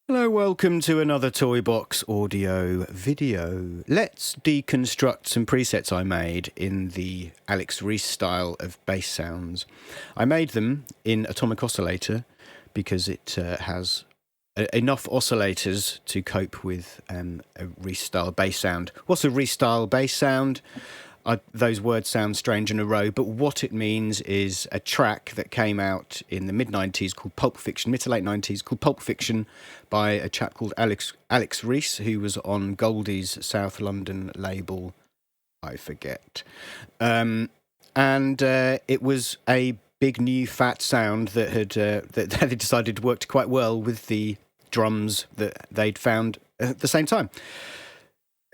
Hello, welcome to another Toybox audio video. Let's deconstruct some presets I made in the Osc Reece style of bass sounds. I made them in Atomic Oscillator because it has enough oscillators to cope with a Reece style bass sound. What's a Reece style bass sound? Those words sound strange in a row, but what it means is a track that came out in the mid-90s called Pulp Fiction, mid to late 90s, called Pulp Fiction by a chap called Osc Reece, who was on Goldie's South London label, I forget. And it was a big new fat sound that they decided worked quite well with the drums that they'd found at the same time.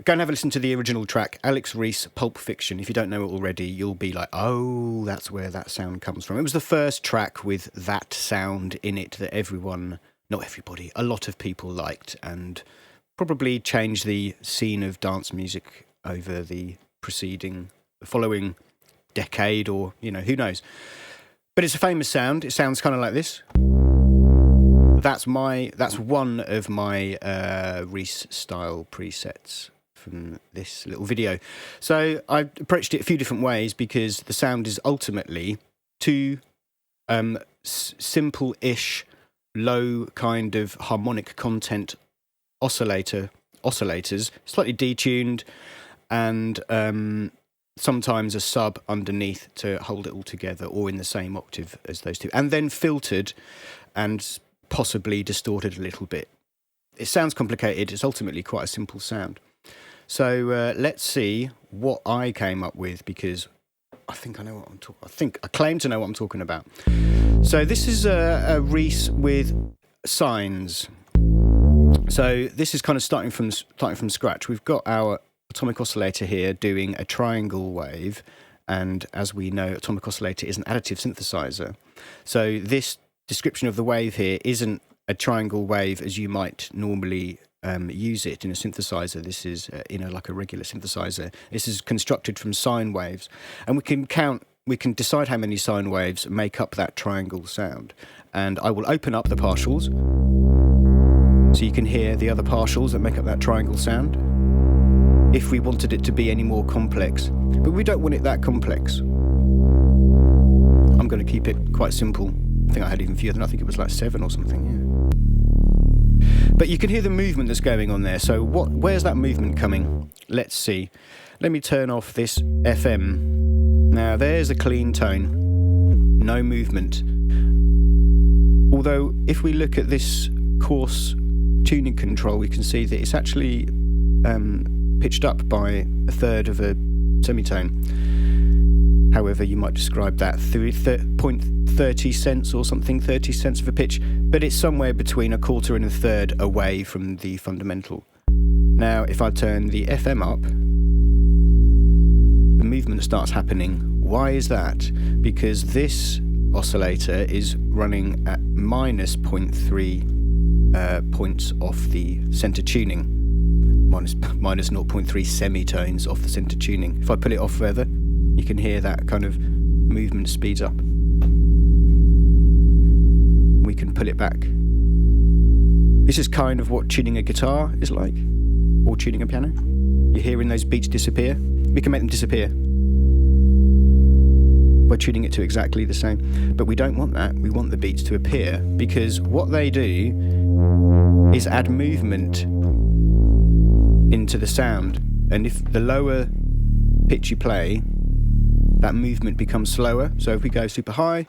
Go and have a listen to the original track, Osc Reece, Pulp Fiction. If you don't know it already, you'll be like, oh, that's where that sound comes from. It was the first track with that sound in it that not everybody, a lot of people liked, and probably changed the scene of dance music over the following decade, or, who knows. But it's a famous sound. It sounds kind of like this. That's one of my Reece style presets from this little video. So I approached it a few different ways because the sound is ultimately two simple-ish, low kind of harmonic content oscillators, slightly detuned, and sometimes a sub underneath to hold it all together, or in the same octave as those two, and then filtered and possibly distorted a little bit. It sounds complicated. It's ultimately quite a simple sound. So let's see what I came up with, because I think I know what I'm talking. I claim to know what I'm talking about. So this is a Reece with Sines. So this is kind of starting from scratch. We've got our atomic oscillator here doing a triangle wave, and as we know, atomic oscillator is an additive synthesizer. So this description of the wave here isn't a triangle wave as you might normally use it in a synthesizer. This is like a regular synthesizer. This is constructed from sine waves, and we can decide how many sine waves make up that triangle sound. And I will open up the partials so you can hear the other partials that make up that triangle sound, if we wanted it to be any more complex. But we don't want it that complex. I'm going to keep it quite simple. I think I had even fewer than, I think it was like 7 or something, yeah. But you can hear the movement that's going on there. So where's that movement coming? Let's see. Let me turn off this FM. Now there's a clean tone. No movement. Although if we look at this coarse tuning control, we can see that it's actually pitched up by a third of a semitone. However you might describe that, 0.30 cents or something, 30 cents of a pitch, but it's somewhere between a quarter and a third away from the fundamental. Now, if I turn the FM up, the movement starts happening. Why is that? Because this oscillator is running at minus 0.3 points off the center tuning, minus 0.3 semitones off the center tuning. If I pull it off further, you can hear that kind of movement speeds up. We can pull it back. This is kind of what tuning a guitar is like, or tuning a piano. You're hearing those beats disappear. We can make them disappear by tuning it to exactly the same. But we don't want that. We want the beats to appear, because what they do is add movement into the sound. And if the lower pitch you play, that movement becomes slower. So if we go super high,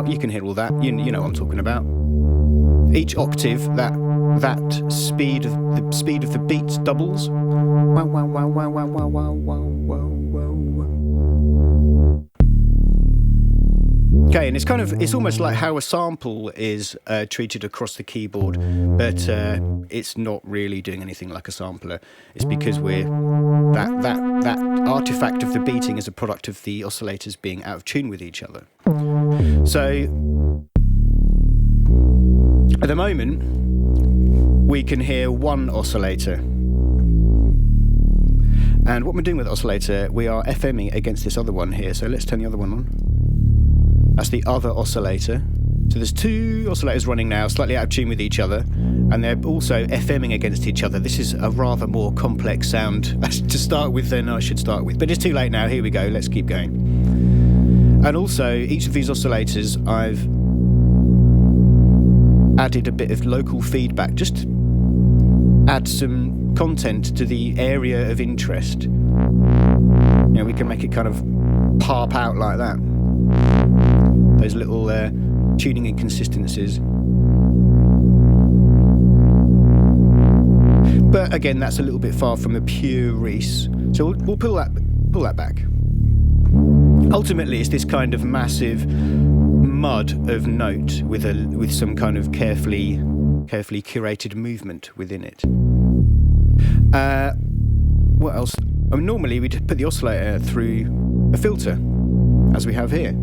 you can hear all that. You know what I'm talking about. Each octave, that speed of the beats doubles. Okay, and it's almost like how a sample is treated across the keyboard, but it's not really doing anything like a sampler. It's because that artifact of the beating is a product of the oscillators being out of tune with each other. So at the moment, we can hear one oscillator. And what we're doing with the oscillator, we are FMing against this other one here. So let's turn the other one on. That's the other oscillator. So there's two oscillators running now, slightly out of tune with each other, and they're also FMing against each other. This is a rather more complex sound to start with than I should start with. But it's too late now. Here we go. Let's keep going. And also, each of these oscillators, I've added a bit of local feedback, just to add some content to the area of interest. You know, we can make it kind of pop out like that. Those little tuning inconsistencies. But again, that's a little bit far from a pure Reese. So we'll pull that back. Ultimately, it's this kind of massive mud of note with some kind of carefully curated movement within it. What else? I mean, normally we'd put the oscillator through a filter, as we have here,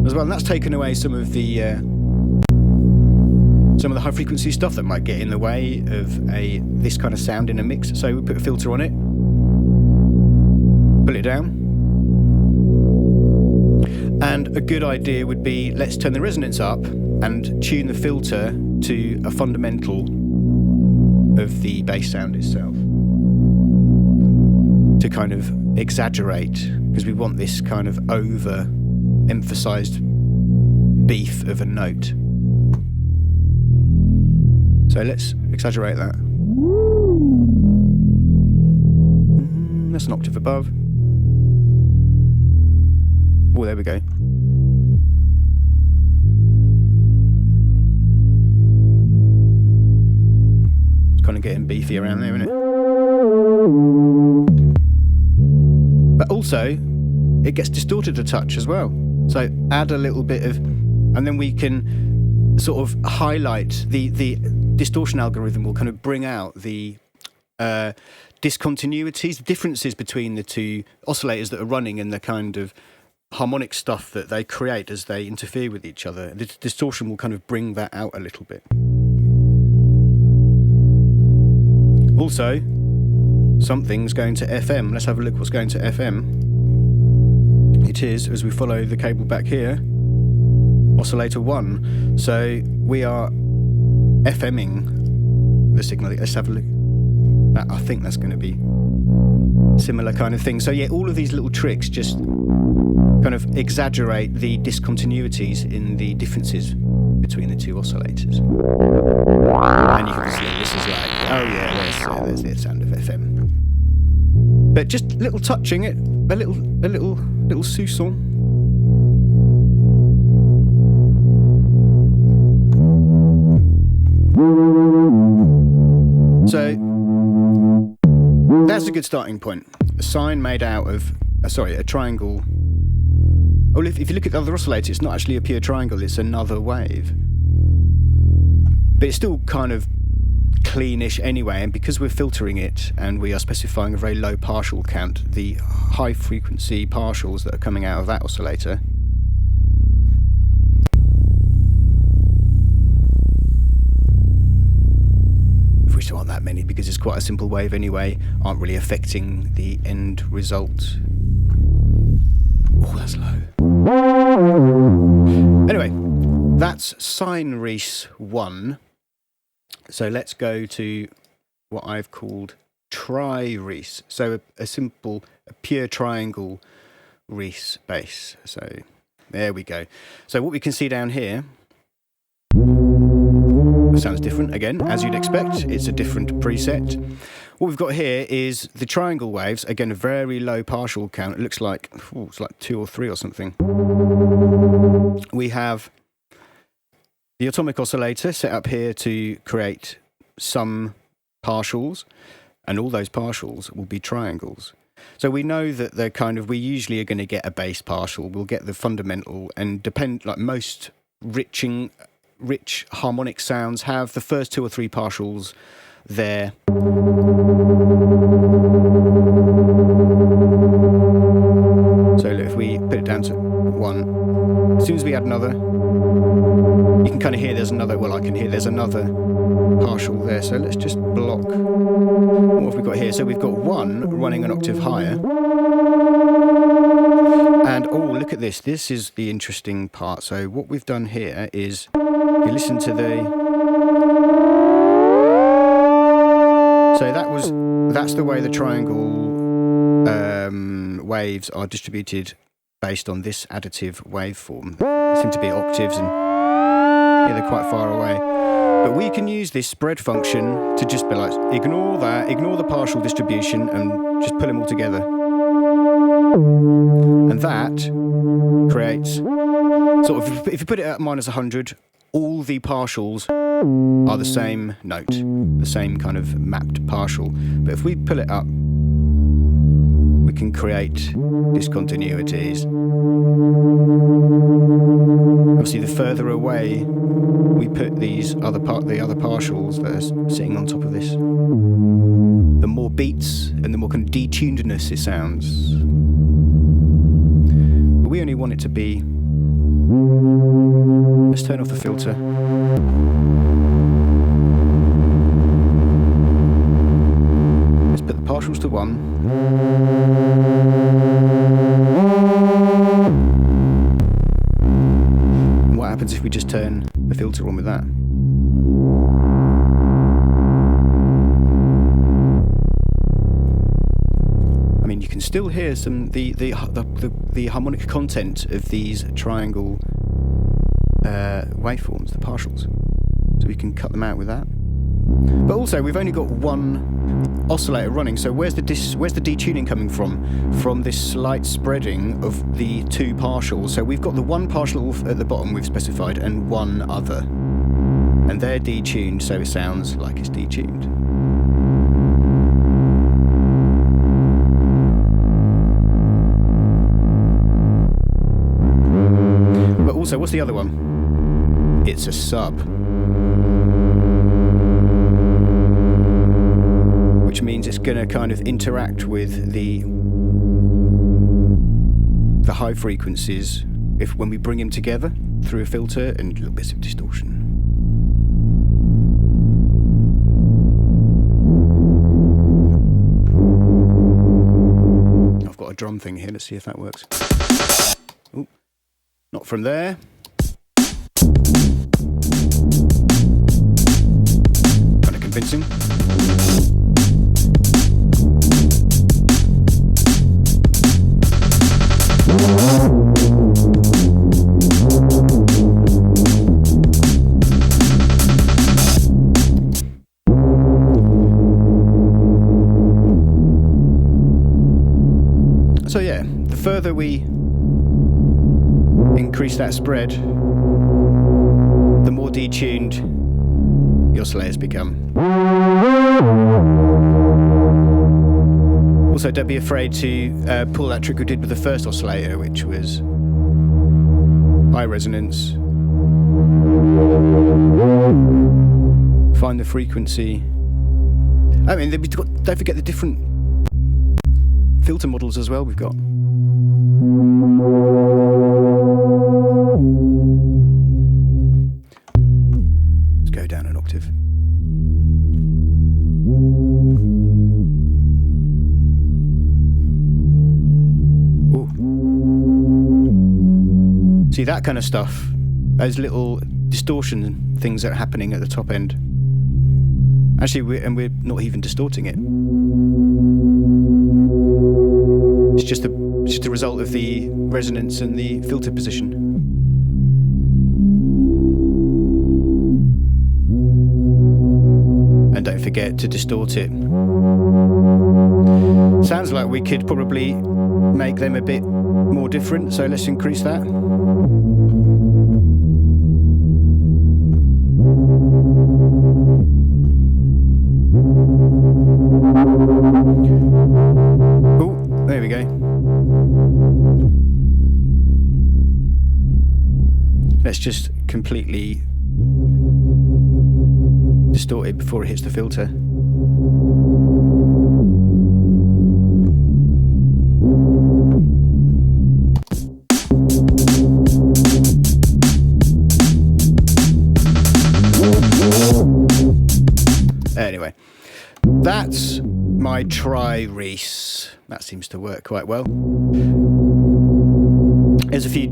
as well, and that's taken away some of the high frequency stuff that might get in the way of this kind of sound in a mix. So we put a filter on it, pull it down, and a good idea would be, let's turn the resonance up and tune the filter to a fundamental of the bass sound itself, to kind of exaggerate, because we want this kind of over-emphasized beef of a note. So let's exaggerate that. That's an octave above. Oh, there we go. It's kind of getting beefy around there, isn't it? But also, it gets distorted a touch as well. So add a little bit of, and then we can sort of highlight the distortion algorithm will kind of bring out the discontinuities, the differences between the two oscillators that are running and the kind of harmonic stuff that they create as they interfere with each other. The distortion will kind of bring that out a little bit. Also, something's going to FM. Let's have a look what's going to FM. It is, as we follow the cable back here, oscillator 1. So we are FMing the signal. Let's have a look. I think that's going to be similar kind of thing. So yeah, all of these little tricks just kind of exaggerate the discontinuities in the differences between the two oscillators. And you can see this is like, oh yeah, there's the sound of FM. But just little touching it, a little sousson. So that's a good starting point. A sine made out of, a triangle. Well, if you look at the other oscillator, it's not actually a pure triangle, it's another wave. But it's still kind of cleanish anyway, and because we're filtering it and we are specifying a very low partial count, the high frequency partials that are coming out of that oscillator which aren't that many because it's quite a simple wave anyway, aren't really affecting the end result. Oh, that's low. Anyway, that's Sines Reece 1. So let's go to what I've called Reece. So a pure triangle Reece bass. So there we go. So what we can see down here sounds different again, as you'd expect. It's a different preset. What we've got here is the triangle waves. Again, a very low partial count. It looks like it's like 2 or 3 or something. We have the atomic oscillator set up here to create some partials, and all those partials will be triangles. So we know that we usually are going to get a bass partial. We'll get the fundamental, and like most rich harmonic sounds have the first 2 or 3 partials there. So if we put it down to 1, as soon as we add another, you can kind of hear there's another, I can hear there's another partial there. So let's just block. What have we got here? So we've got 1 running an octave higher, And oh, look at this. This is the interesting part. So what we've done here is, if you listen to the... So that's the way the triangle waves are distributed based on this additive waveform. They seem to be octaves, and yeah, they're quite far away. But we can use this spread function to just be like, ignore that, ignore the partial distribution, and just pull them all together. And that creates, sort of, if you put it at -100, all the partials are the same note, the same kind of mapped partial. But if we pull it up, we can create discontinuities. Obviously, the further away we put the other partials that are sitting on top of this, the more beats and the more kind of detunedness it sounds. But we only want it to be... Let's turn off the filter. Let's put the partials to 1. And what happens if we just turn the filter on with that? I mean, you can still hear some the harmonic content of these triangle waveforms, the partials. So we can cut them out with that. But also, we've only got one oscillator running, so where's the detuning coming from? From this slight spreading of the two partials. So we've got the one partial at the bottom we've specified and one other. And they're detuned, so it sounds like it's detuned. But also, what's the other one? It's a sub. Which means it's going to kind of interact with the high frequencies when we bring them together through a filter and little bits of distortion. I've got a drum thing here, let's see if that works. Ooh, not from there. Kind of convincing. So yeah, the further we increase that spread, the more detuned the oscillators become. Also, don't be afraid to pull that trick we did with the first oscillator, which was high resonance. Find the frequency. I mean, don't forget the different filter models as well we've got. Let's go down an octave. Ooh. See that kind of stuff, those little distortion things that are happening at the top end. Actually, we're not even distorting it. It's just a result of the resonance and the filter position. And don't forget to distort it. Sounds like we could probably make them a bit more different, so let's increase that. There we go. Let's just completely distort it before it hits the filter. Anyway, that's my Reece. That seems to work quite well. There's a few.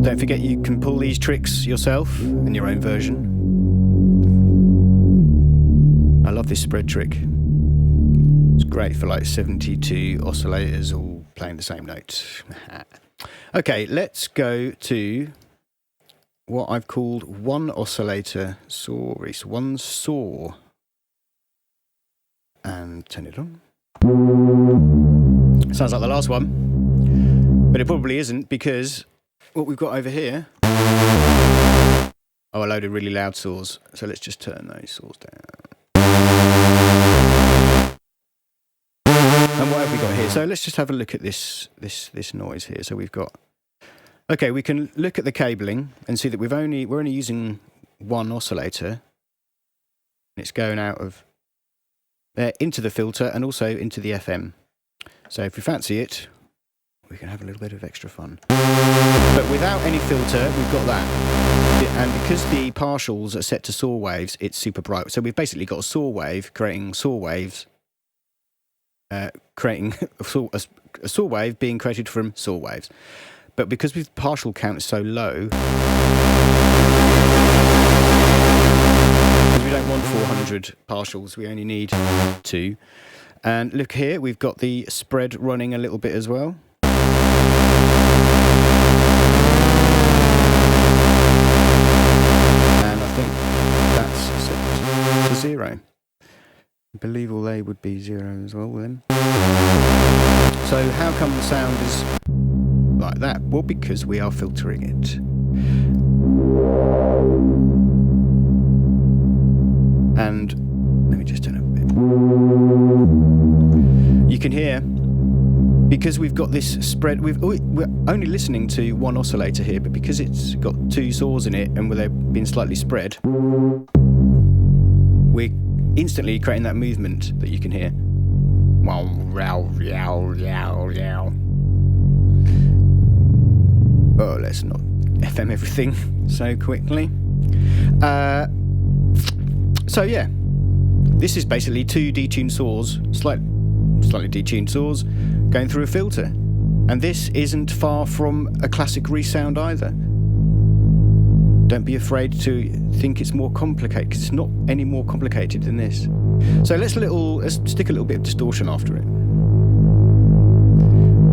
Don't forget you can pull these tricks yourself in your own version. I love this spread trick. It's great for like 72 oscillators all playing the same note. Okay, let's go to what I've called one oscillator saw Reece, one saw. And turn it on. Sounds like the last one, but it probably isn't, because what we've got over here are a load of really loud saws. So let's just turn those saws down. And what have we got here? So let's just have a look at this noise here. So we've got, okay, we can look at the cabling and see that we're only using one oscillator. It's going out of there into the filter and also into the FM. So if we fancy it, we can have a little bit of extra fun. But without any filter, we've got that. And because the partials are set to saw waves, it's super bright. So we've basically got a saw wave creating saw waves, creating a saw wave being created from saw waves. But because the partial count is so low, we don't want 400 partials, we only need 2. And look here, we've got the spread running a little bit as well. And I think that's set to 0. I believe all they would be 0 as well then. So how come the sound is like that? Well, because we are filtering it. And let me just turn it up a bit. You can hear, because we've got this spread, we're only listening to one oscillator here, but because it's got 2 saws in it and they've been slightly spread, we're instantly creating that movement that you can hear. Wow, wow, wow, wow, wow. Oh, let's not FM everything so quickly. So yeah, this is basically 2 detuned saws, slightly detuned saws, going through a filter. And this isn't far from a classic Reece sound either. Don't be afraid to think it's more complicated, because it's not any more complicated than this. So let's stick a little bit of distortion after it.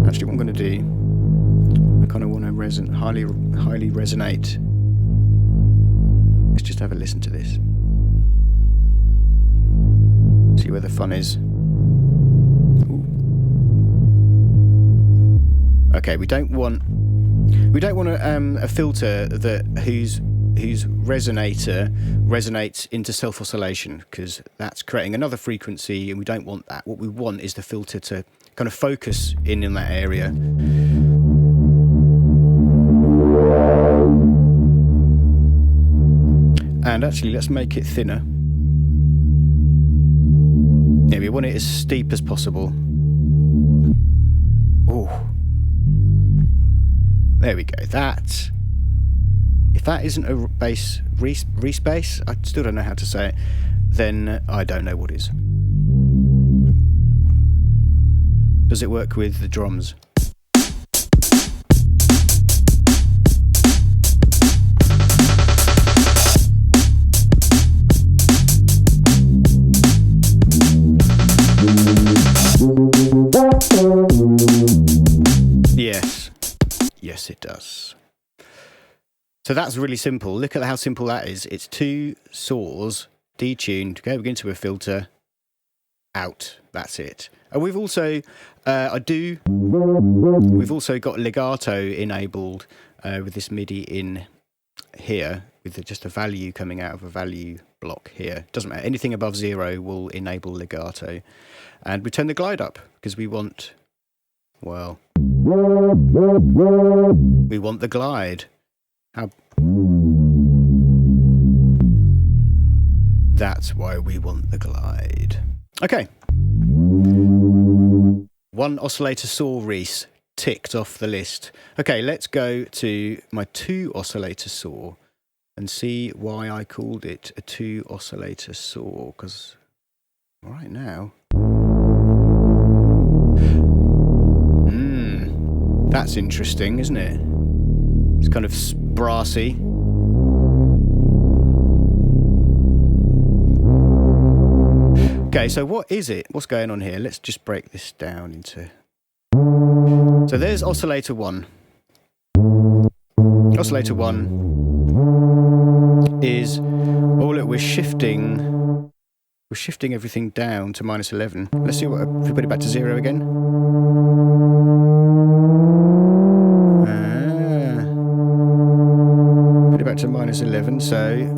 Actually, what I'm going to do, I kind of want to highly resonate. Let's just have a listen to this. See where the fun is. Ooh. Okay, we don't want a filter whose resonator resonates into self-oscillation, because that's creating another frequency, and we don't want that. What we want is the filter to kind of focus in that area. And actually, let's make it thinner. Yeah, we want it as steep as possible. Oh, there we go. If that isn't a bass, Reece bass, I still don't know how to say it, then I don't know what is. Does it work with the drums? Yes, it does. So that's really simple. Look at how simple that is. It's 2 saws, detuned, go into a filter, out. That's it. And we've also, we've also got legato enabled with this MIDI in here, with just a value coming out of a value block here. Doesn't matter. Anything above 0 will enable legato. And we turn the glide up because we want, well, we want the glide. That's why we want the glide. Okay. 1 oscillator saw Reece ticked off the list. Okay, let's go to my 2 oscillator saw and see why I called it a 2 oscillator saw, because right now, that's interesting, isn't it? It's kind of brassy. Okay, so what is it? What's going on here? Let's just break this down into... So there's oscillator 1. Oscillator 1 is... Oh, look, we're shifting everything down to -11. Let's see what... If we put it back to 0 again. Put it back to -11, so...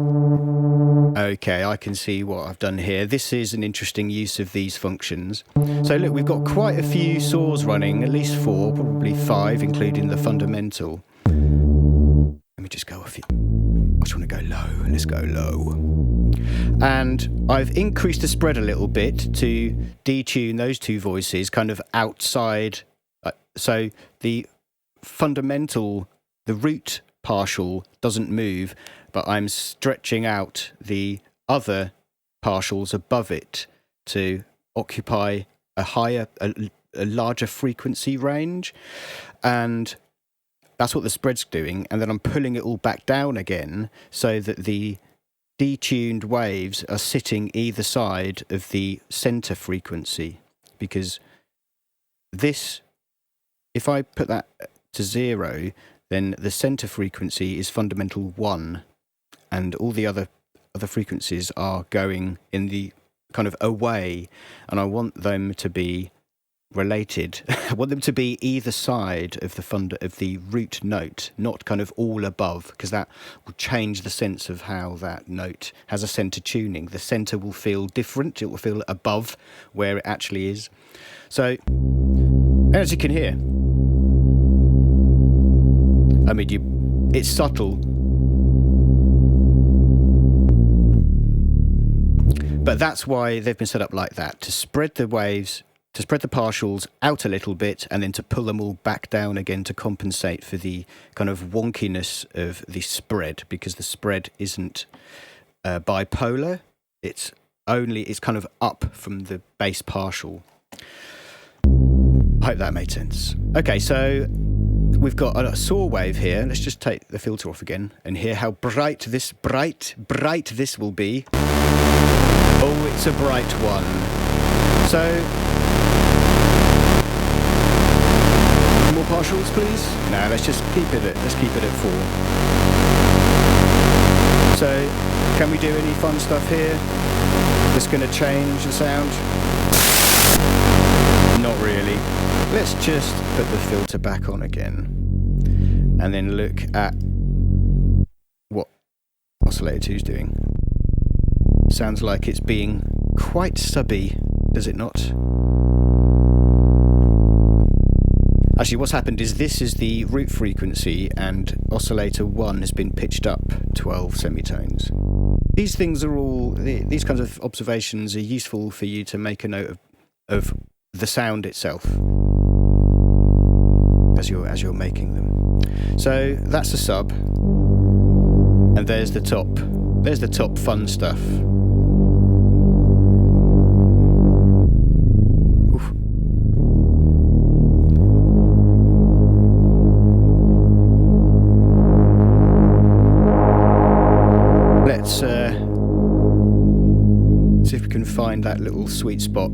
Okay, I can see what I've done here. This is an interesting use of these functions. So look, we've got quite a few saws running, at least 4, probably 5, including the fundamental. Let me just go a few. I just want to go low. Let's go low. And I've increased the spread a little bit to detune those two voices kind of outside. So the fundamental, the root partial doesn't move, but I'm stretching out the other partials above it to occupy a higher, a larger frequency range. And that's what the spread's doing. And then I'm pulling it all back down again so that the detuned waves are sitting either side of the center frequency. Because this, if I put that to 0, then the center frequency is fundamental 1, and all the other frequencies are going in the kind of away, and I want them to be related. I want them to be either side of the root note, not kind of all above, because that will change the sense of how that note has a center tuning. The center will feel different. It will feel above where it actually is. So, as you can hear, I mean, it's subtle, but that's why they've been set up like that, to spread the waves, to spread the partials out a little bit, and then to pull them all back down again to compensate for the kind of wonkiness of the spread, because the spread isn't bipolar. It's kind of up from the bass partial. I hope that made sense. Okay, so we've got a saw wave here. Let's just take the filter off again and hear how bright this will be. Oh, it's a bright one. So, more partials, please. No, let's keep it at 4. So, can we do any fun stuff here that's going to change the sound? Not really. Let's just put the filter back on again and then look at what Oscillator 2 is doing. Sounds like it's being quite subby, does it not? Actually, what's happened is this is the root frequency and Oscillator 1 has been pitched up 12 semitones. These things are all, these kinds of observations are useful for you to make a note of the sound itself as you're making them. So that's the sub, and there's the top. There's the top fun stuff. Oof. Let's see if we can find that little sweet spot.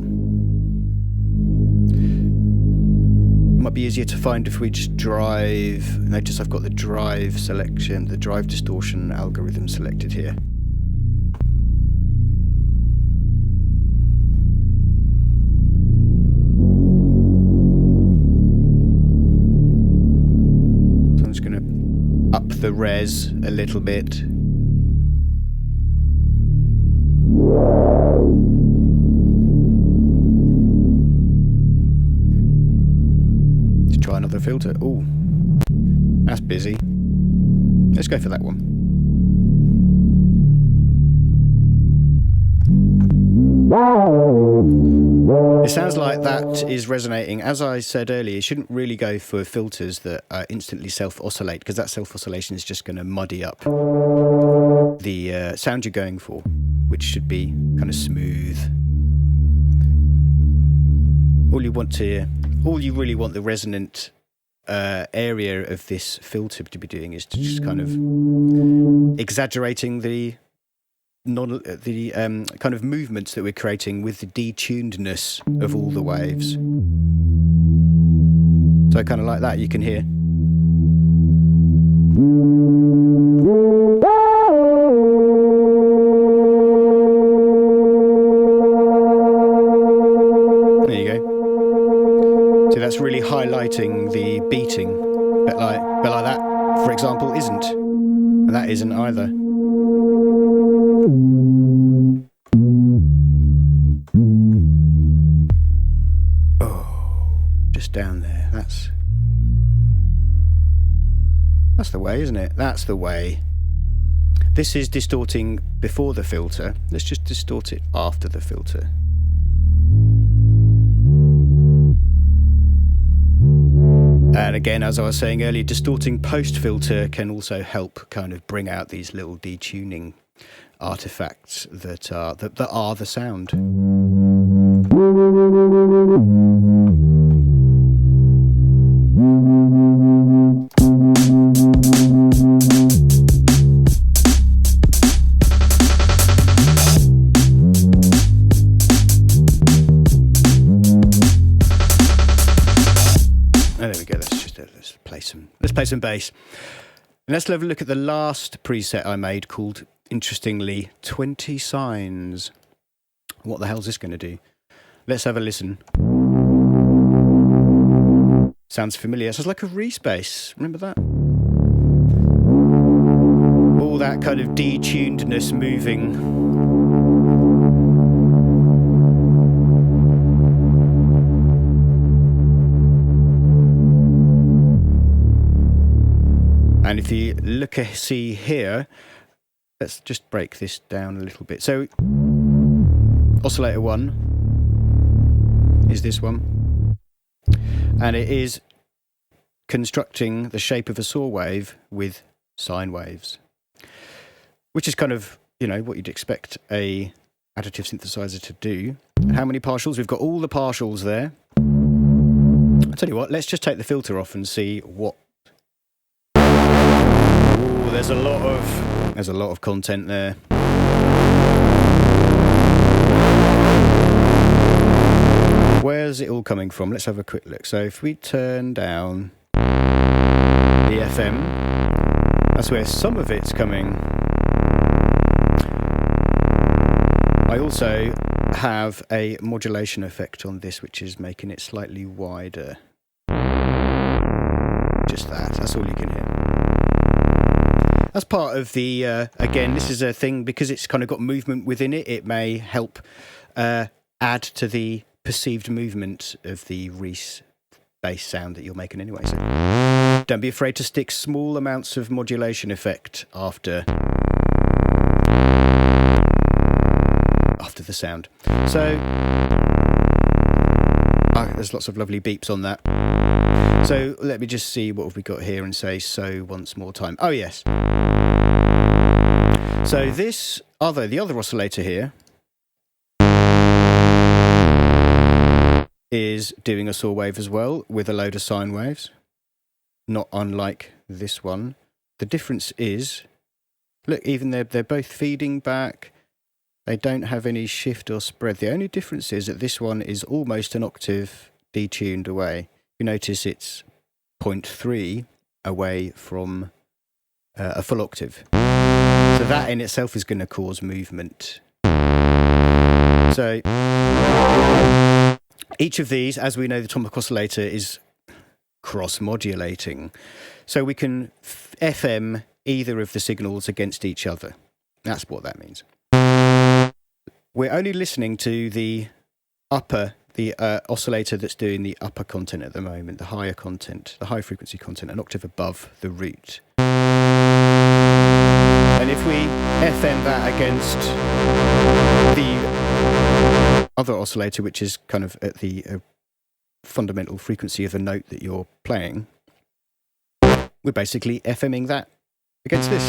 Might be easier to find if we just drive. Notice I've got the drive selection, the drive distortion algorithm selected here. So I'm just going to up the res a little bit. Try another filter. Oh, that's busy. Let's go for that one. It sounds like that is resonating. As I said earlier, you shouldn't really go for filters that instantly self-oscillate, because that self-oscillation is just going to muddy up the sound you're going for, which should be kind of smooth. All you really want the resonant area of this filter to be doing is to just kind of exaggerating the kind of movements that we're creating with the detunedness of all the waves. So kind of like that, you can hear. There you go. So that's really highlighting the beating, but like that, for example, isn't. And that isn't either. Oh, just down there. That's the way, isn't it? That's the way. This is distorting before the filter. Let's just distort it after the filter. And again, as I was saying earlier, distorting post-filter can also help kind of bring out these little detuning artifacts that are the sound. There we go. Let's play some bass. And let's have a look at the last preset I made called, interestingly, 20 Sines. What the hell's this going to do? Let's have a listen. Sounds familiar. Sounds like a Reece bass. Remember that? All that kind of detunedness moving. And if you see here, let's just break this down a little bit. So, oscillator 1 is this one. And it is constructing the shape of a saw wave with sine waves. Which is kind of, what you'd expect a additive synthesizer to do. How many partials? We've got all the partials there. I'll tell you what, let's just take the filter off and see what. There's a lot of content there. Where's it all coming from? Let's have a quick look. So if we turn down the FM, that's where some of it's coming. I also have a modulation effect on this, which is making it slightly wider. Just that's all you can hear. That's part of the, again, this is a thing, because it's kind of got movement within it, it may help add to the perceived movement of the Reece bass sound that you're making anyway. So don't be afraid to stick small amounts of modulation effect after the sound. So, there's lots of lovely beeps on that. So let me just see what have we got here and say so once more time. Oh yes. So the other oscillator here is doing a saw wave as well with a load of sine waves, not unlike this one. The difference is, look, even they're both feeding back. They don't have any shift or spread. The only difference is that this one is almost an octave detuned away. You notice it's 0.3 away from a full octave. So that in itself is going to cause movement. So each of these, as we know, the Toybox oscillator is cross-modulating. So we can FM either of the signals against each other. That's what that means. We're only listening to the oscillator that's doing the upper content at the moment, the higher content, the high frequency content, an octave above the root. And if we FM that against the other oscillator, which is kind of at the fundamental frequency of the note that you're playing, we're basically FMing that against this.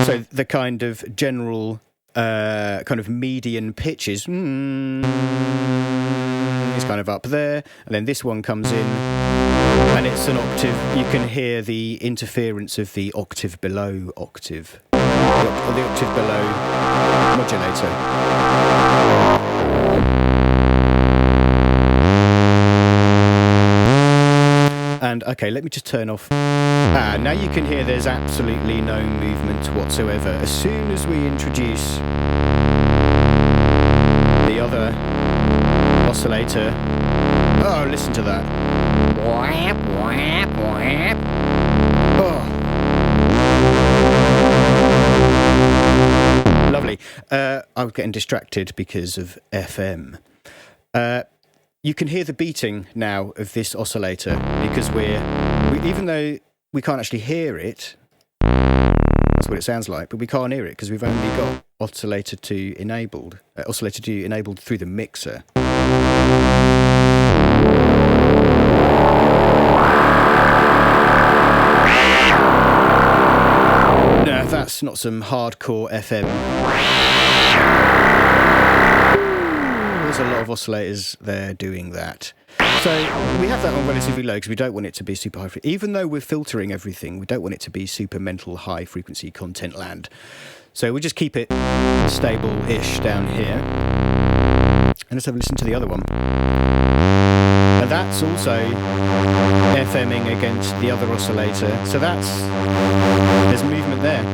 So the kind of general kind of median pitch is kind kind of up there, and then this one comes in, and it's an octave. You can hear the interference of the octave below octave, or the octave below modulator. And okay, let me just turn off. Now you can hear there's absolutely no movement whatsoever. As soon as we introduce the other oscillator, oh, listen to that. Oh. Lovely. I was getting distracted because of FM. You can hear the beating now of this oscillator because even though we can't actually hear it, that's what it sounds like, but we can't hear it because we've only got Oscillator 2 enabled through the mixer. No, that's not some hardcore FM. There's a lot of oscillators there doing that. So we have that on relatively low because we don't want it to be super high. Even though we're filtering everything, we don't want it to be super mental high frequency content land. So we just keep it stable-ish down here. And let's have a listen to the other one. And that's also FMing against the other oscillator. So there's movement there.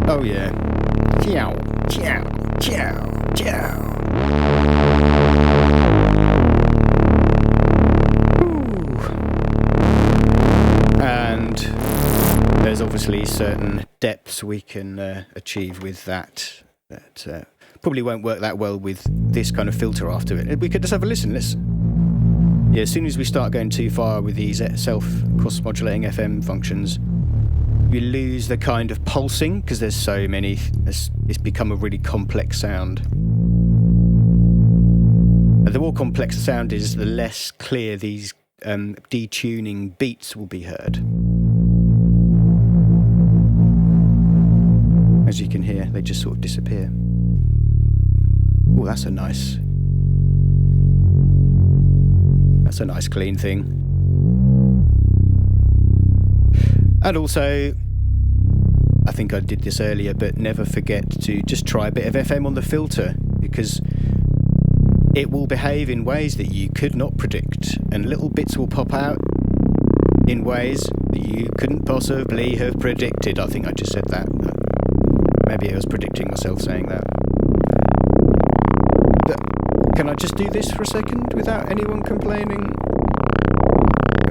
Oh yeah. Ciao, ciao, ciao, ciao. And there's obviously certain depths we can achieve with that probably won't work that well with this kind of filter after it. We could just have a listen. Yeah, as soon as we start going too far with these self-cross-modulating FM functions, you lose the kind of pulsing because there's so many. It's become a really complex sound. And the more complex the sound is, the less clear these detuning beats will be heard. As you can hear, they just sort of disappear. Oh, that's a nice clean thing. And also, I think I did this earlier, but never forget to just try a bit of FM on the filter, because it will behave in ways that you could not predict, and little bits will pop out in ways that you couldn't possibly have predicted. I think I just said that. Maybe I was predicting myself saying that. But can I just do this for a second without anyone complaining?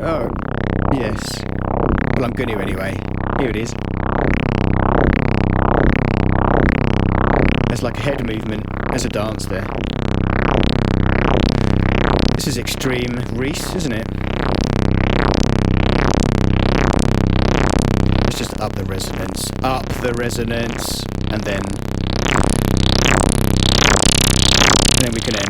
Oh, yes. Well, I'm going to anyway. Here it is. There's like a head movement. There's a dance there. This is extreme Reese, isn't it? Let's just up the resonance, and then we can end.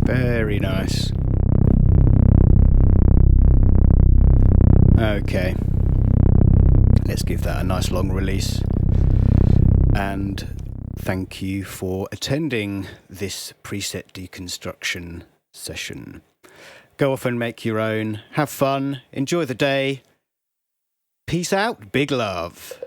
Very nice. Okay. Let's give that a nice long release. And thank you for attending this preset deconstruction session. Go off and make your own. Have fun. Enjoy the day. Peace out. Big love.